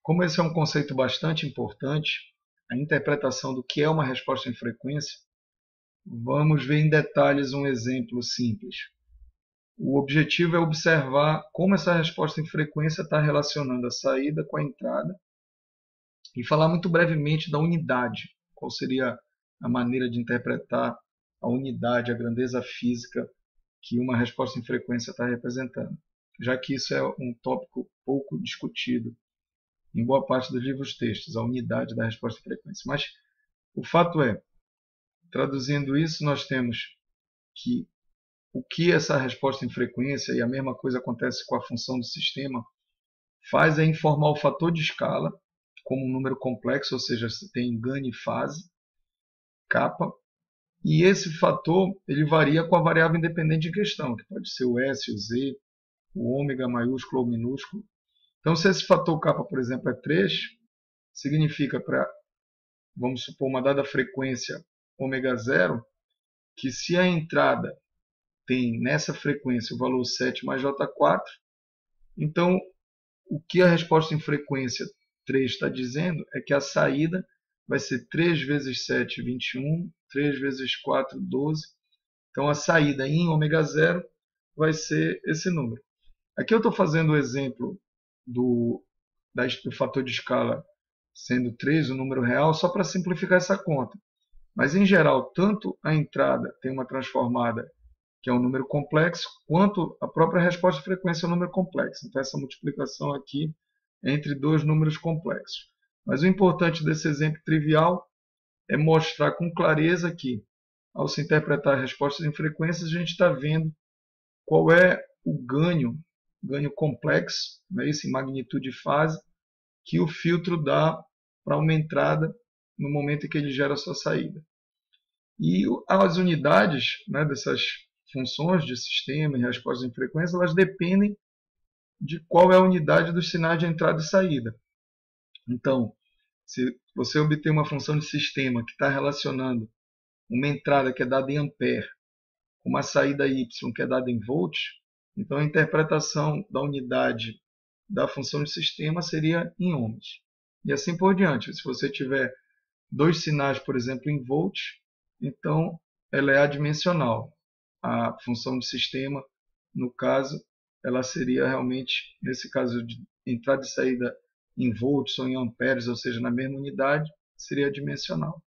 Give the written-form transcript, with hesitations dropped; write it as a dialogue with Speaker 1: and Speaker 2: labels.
Speaker 1: Como esse é um conceito bastante importante, a interpretação do que é uma resposta em frequência, vamos ver em detalhes um exemplo simples. O objetivo é observar como essa resposta em frequência está relacionando a saída com a entrada e falar muito brevemente da unidade. Qual seria a maneira de interpretar a unidade, a grandeza física que uma resposta em frequência está representando, já que isso é um tópico pouco discutido em boa parte dos livros-textos, a unidade da resposta em frequência. Mas o fato é, traduzindo isso, nós temos que o que essa resposta em frequência, e a mesma coisa acontece com a função do sistema, faz é informar o fator de escala como um número complexo, ou seja, você tem ganho e fase, kappa, e esse fator ele varia com a variável independente em questão, que pode ser o S, o Z, o ômega maiúsculo ou minúsculo. Então, se esse fator kappa, por exemplo, é 3, significa para, vamos supor, uma dada frequência ômega 0, que se a entrada tem nessa frequência o valor 7 mais J4, então o que a resposta em frequência 3 está dizendo é que a saída vai ser 3 vezes 7, 21, 3 vezes 4, 12. Então a saída em ômega 0 vai ser esse número. Aqui eu estou fazendo o exemplo do fator de escala sendo 3, o número real, só para simplificar essa conta. Mas, em geral, tanto a entrada tem uma transformada que é um número complexo, quanto a própria resposta de frequência é um número complexo. Então, essa multiplicação aqui é entre dois números complexos. Mas o importante desse exemplo trivial é mostrar com clareza que, ao se interpretar respostas em frequências, a gente está vendo qual é o ganho complexo, né, esse em magnitude e fase, que o filtro dá para uma entrada no momento em que ele gera a sua saída. E as unidades, né, dessas funções de sistema e respostas em frequência, elas dependem de qual é a unidade dos sinais de entrada e saída. Então, se você obter uma função de sistema que está relacionando uma entrada que é dada em ampere com uma saída y que é dada em volts, então a interpretação da unidade da função de sistema seria em ohms. E assim por diante. Se você tiver dois sinais, por exemplo, em volts, então ela é adimensional. A função de sistema, no caso, ela seria realmente, nesse caso de entrada e saída em volts ou em amperes, ou seja, na mesma unidade, seria adimensional.